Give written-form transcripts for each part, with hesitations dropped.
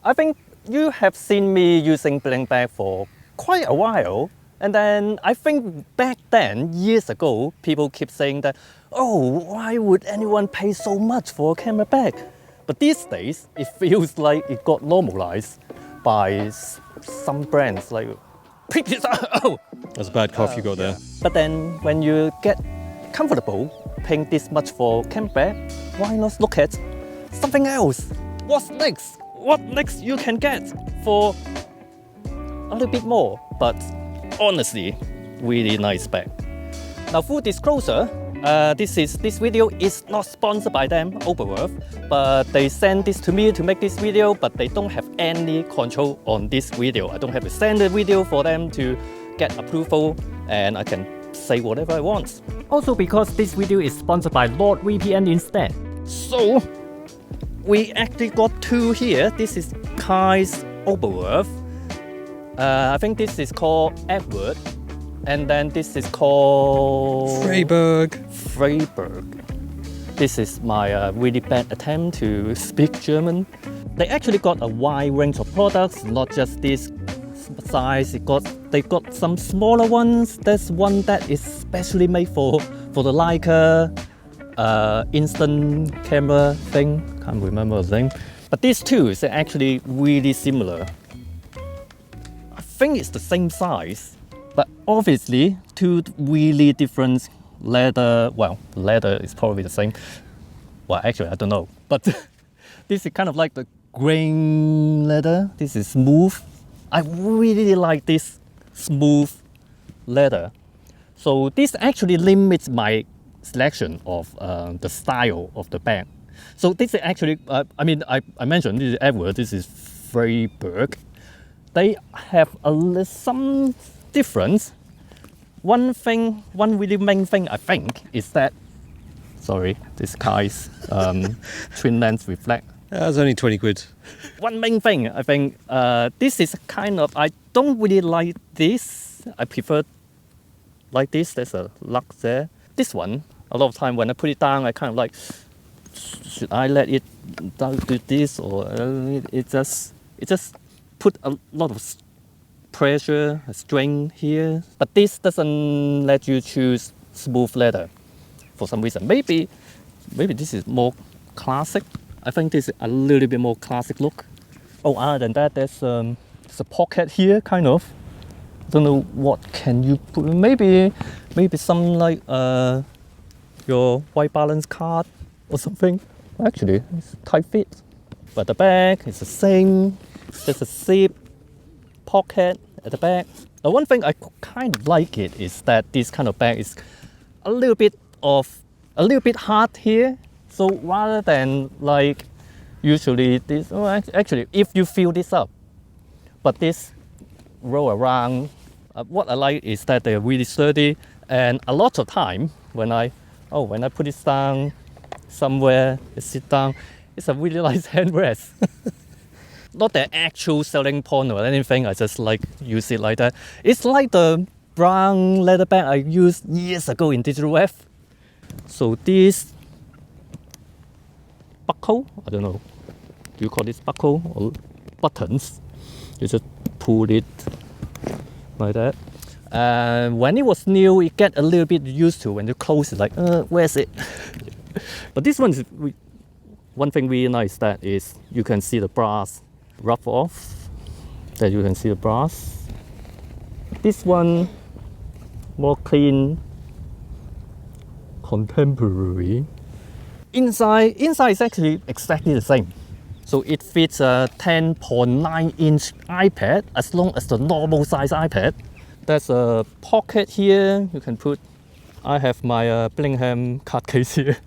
I think you have seen me using bling bag for quite a while. And then I think back then, years ago, people keep saying that, oh, why would anyone pay so much for a camera bag? But these days, it feels like it got normalized by some brands like, oh, That's a bad cough you got there. But then when you get comfortable paying this much for camera bag, why not look at something else? What's next? What next you can get for a little bit more, but honestly, really nice bag. Now, full disclosure, this video is not sponsored by them, Oberwerth, but they sent this to me to make this video, but they don't have any control on this video. I don't have to send the video for them to get approval, and I can say whatever I want. Also, because this video is sponsored by NordVPN instead. So, we actually got two here. This is Kai's Oberwerth. I think this is called Edward, and then this is called Freiburg. This is my really bad attempt to speak German. They actually got a wide range of products, not just this size. They got some smaller ones. There's one that is specially made for the Leica instant camera thing. Can't remember the name. But these two is actually really similar. I think it's the same size, but obviously two really different leather. Well, leather is probably the same. Well, actually, I don't know. But this is kind of like the grain leather. This is smooth. I really like this smooth leather. So this actually limits my selection of the style of the bag. So this is actually, I mentioned this is Edward, this is Freiburg. They have some difference. One really main thing I think is that, sorry, this guy's twin lens reflect. That was only 20 quid. One main thing I think, this is kind of, I don't really like this. I prefer like this. There's a lock there. This one, a lot of time when I put it down, I kind of like, should I let it down to this, or it just put a lot of pressure, strain here. But this doesn't let you choose smooth leather for some reason. Maybe this is more classic. I think this is a little bit more classic look. Oh, other than that, there's a pocket here, kind of. I don't know what can you put. Maybe some like your white balance card or something. Actually, it's tight fit. But the bag is the same. There's a zip pocket at the back. The one thing I kind of like it is that this kind of bag is a little bit hard here. So rather than like usually this, actually if you fill this up, but this roll around, what I like is that they're really sturdy, and a lot of time when I put it down somewhere, sit down, it's a really nice handrest. Not the actual selling point or anything, I just like use it like that. It's like the brown leather bag I used years ago in Digital F. So this buckle, I don't know, do you call this buckle or buttons? You just pull it like that. And when it was new, it get a little bit used to when you close it, like, where's it? But this one is, one thing really nice that is you can see the brass rub off, that you can see the brass. This one, more clean, contemporary. Inside is actually exactly the same. So it fits a 10.9-inch iPad, as long as the normal size iPad. There's a pocket here, you can put, I have my Bellingham card case here.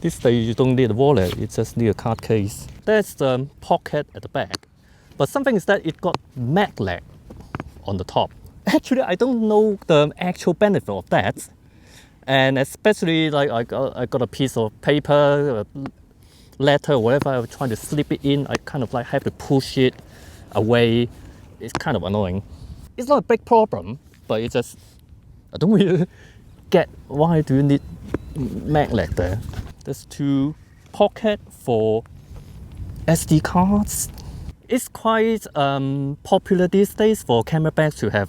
This day you don't need a wallet, you just need a card case. There's the pocket at the back. But something is that it got magnet on the top. Actually, I don't know the actual benefit of that. And especially like I got a piece of paper, a letter, or whatever, I was trying to slip it in, I kind of like have to push it away. It's kind of annoying. It's not a big problem, but it's just, I don't really get why do you need magnet there. There's two pockets for SD cards. It's quite popular these days for camera bags to have,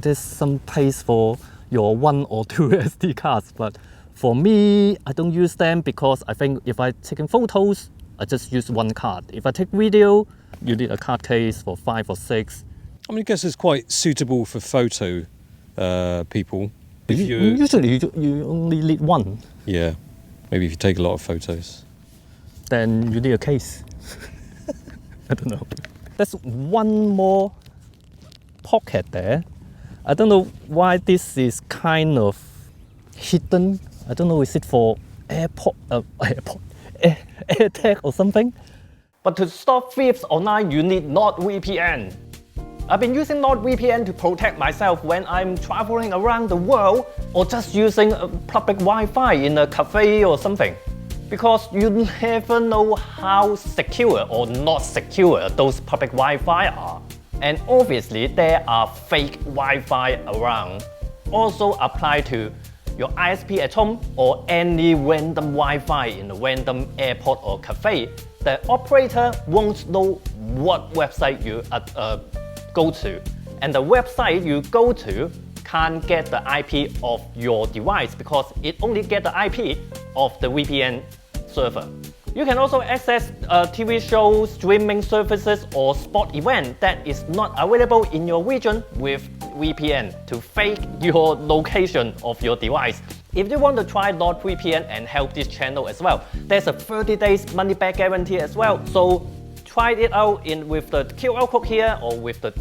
there's some place for your 1 or 2 SD cards. But for me, I don't use them because I think if I'm taking photos, I just use 1 card. If I take video, you need a card case for 5 or 6. I mean, I guess it's quite suitable for photo people. Usually, you only need 1. Yeah, maybe if you take a lot of photos. Then you need a case. I don't know. There's one more pocket there. I don't know why this is kind of hidden. I don't know, is it for AirTag or something? But to stop thieves online, you need NordVPN. I've been using NordVPN to protect myself when I'm traveling around the world or just using public Wi-Fi in a cafe or something. Because you never know how secure or not secure those public Wi-Fi are. And obviously there are fake Wi-Fi around. Also apply to your ISP at home or any random Wi-Fi in a random airport or cafe. The operator won't know what website you go to, and the website you go to can't get the IP of your device because it only gets the IP of the VPN server. You can also access TV shows, streaming services or sport event that is not available in your region with VPN to fake your location of your device. If you want to try NordVPN and help this channel as well, there's a 30 days money back guarantee as well. So try it out with the QR code here or with the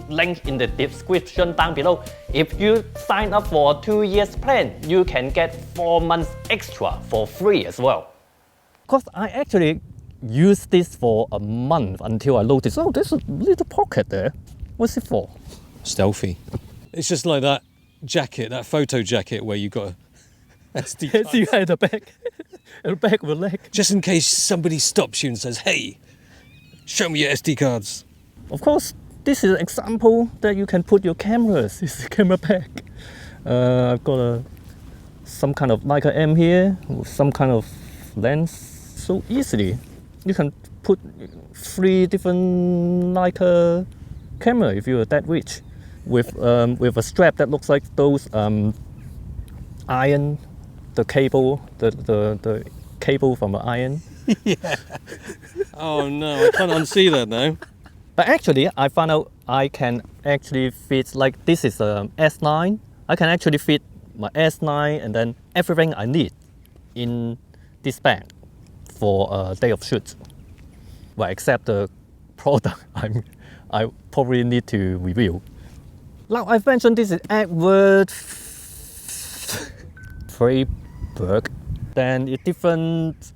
link in the description down below. If you sign up for a 2 years plan, you can get 4 months extra for free as well. Because I actually used this for a month until I noticed, oh, there's a little pocket there. What's it for? Stealthy. It's just like that jacket, that photo jacket where you got a SD card. You had a bag, a bag with a leg. Just in case somebody stops you and says, hey, show me your SD cards. Of course, this is an example that you can put your cameras. It's a camera bag. I've got some kind of Leica M here, with some kind of lens. So easily, you can put 3 different Leica camera if you're that rich, with a strap that looks like those iron, the cable, the cable from an iron. Yeah. Oh no, I can't unsee that now. But actually, I found out I can actually fit, like this is a S9. I can actually fit my S9 and then everything I need in this bag for a day of shoot. Well, except the product I probably need to review. Like I've mentioned, this is Edward Freiberg. Then it's different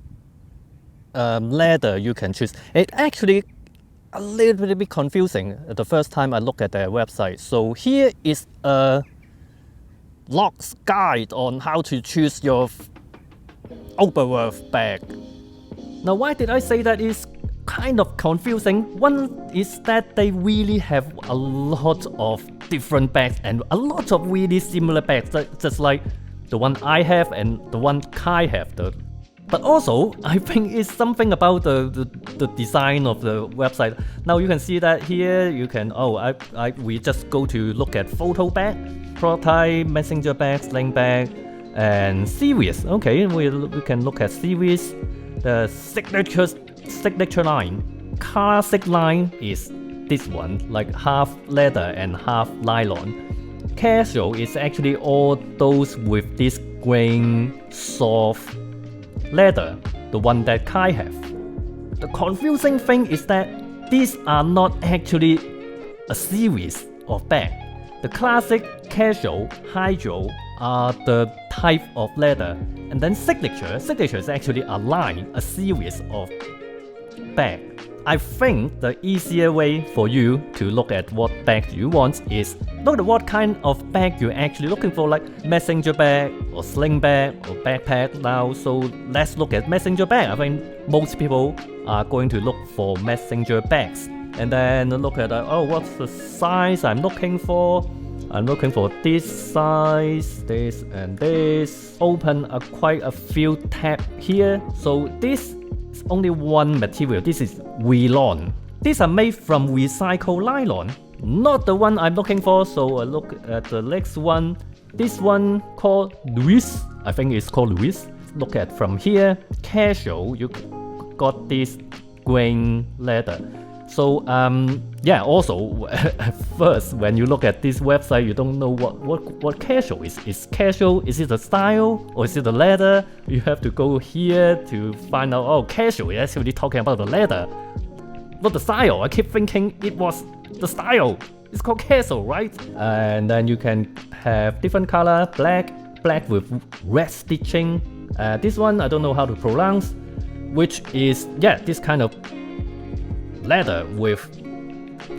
leather you can choose. It actually a little bit confusing the first time I look at their website. So here is a Log's guide on how to choose your Oberwerth bag. Now why did I say that is kind of confusing? One is that they really have a lot of different bags and a lot of really similar bags, just like the one I have and the one Kai have. But also, I think it's something about the design of the website. Now you can see that here, you can, we just go to look at photo bag, prototype, messenger bag, sling bag, and series. Okay, we can look at series. The signature line, classic line is this one, like half leather and half nylon. Casual is actually all those with this grain, soft leather, the one that Kai have. The confusing thing is that these are not actually a series of bag. The classic, casual, hydro are the type of leather, and then signature is actually a line, a series of bag. I think the easier way for you to look at what bag you want is look at what kind of bag you're actually looking for, like messenger bag or sling bag or backpack now. So let's look at messenger bag. I think most people are going to look for messenger bags. And then look at, what's the size I'm looking for? I'm looking for this size, this and this. Open quite a few tabs here. So this It's only one material. This is Velon. These are made from recycled nylon. Not the one I'm looking for, so I look at the next one. This one called Luis. I think it's called Luis. Look at from here. Casual. You got this grain leather. So yeah, also first when you look at this website, you don't know what casual is. Is casual, is it the style or is it the leather? You have to go here to find out, oh, casual is actually talking about the leather, not the style. I keep thinking it was the style. It's called casual, right? And then you can have different color, black with red stitching. This one I don't know how to pronounce, which is, yeah, this kind of leather with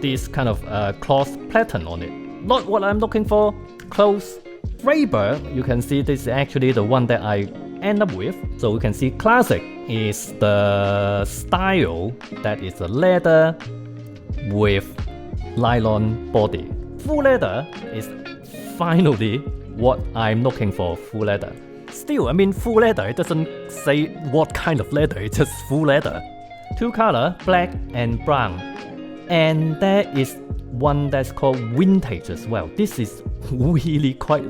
this kind of cloth pattern on it. Not what I'm looking for. Close fiber, you can see this is actually the one that I end up with. So you can see classic is the style that is a leather with nylon body. Full leather is finally what I'm looking for, full leather. Still, I mean, full leather, it doesn't say what kind of leather, it's just full leather. Two color, black and brown. And there is one that's called vintage as well. This is really quite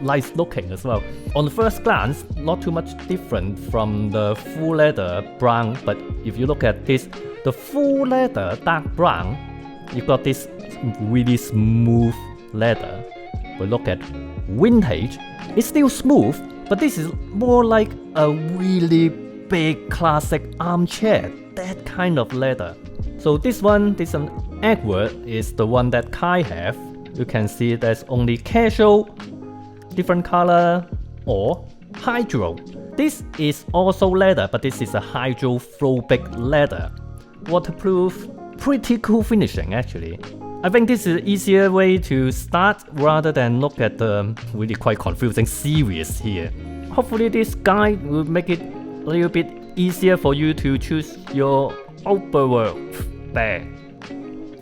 nice looking as well. On the first glance, not too much different from the full leather brown, but if you look at this, the full leather dark brown, you got this really smooth leather. We look at vintage, it's still smooth, but this is more like a really big classic armchair, that kind of leather. So this one Edward is the one that Kai have. You can see there's only casual, different color, or hydro. This is also leather, but this is a hydrophobic leather. Waterproof, pretty cool finishing actually. I think this is an easier way to start rather than look at the really quite confusing series here. Hopefully this guide will make it a little bit easier for you to choose your Oberwerth bag.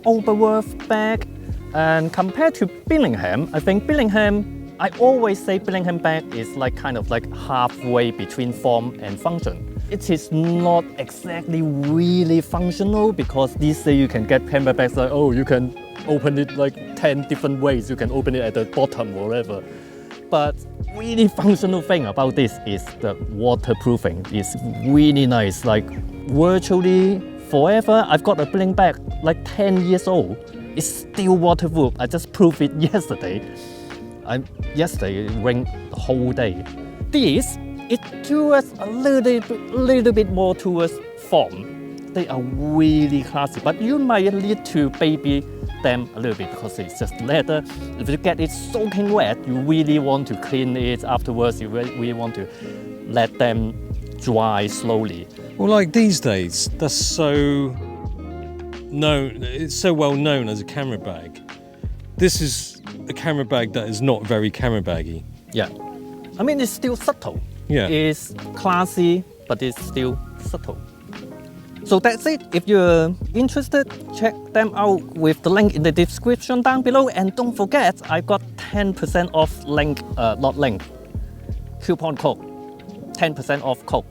Oberwerth bag, and compared to Billingham, I think Billingham, I always say Billingham bag is like kind of like halfway between form and function. It is not exactly really functional because these days you can get handbag bags like, oh, you can open it like 10 different ways. You can open it at the bottom or whatever. But really functional thing about this is the waterproofing. It's really nice, like virtually forever. I've got a bling bag like 10 years old. It's still waterproof. I just proved it yesterday. Yesterday it rained the whole day. This is towards a little bit more towards form. They are really classy, but you might need to baby them a little bit because it's just leather. If you get it soaking wet, you really want to clean it afterwards. You really want to let them dry slowly. Well, like these days, that's so known. It's so well known as a camera bag. This is a camera bag that is not very camera baggy. Yeah, I mean it's still subtle. Yeah, it's classy, but it's still subtle. So that's it. If you're interested, check them out with the link in the description down below. And don't forget, I got 10% off link, not link, coupon code, 10% off code.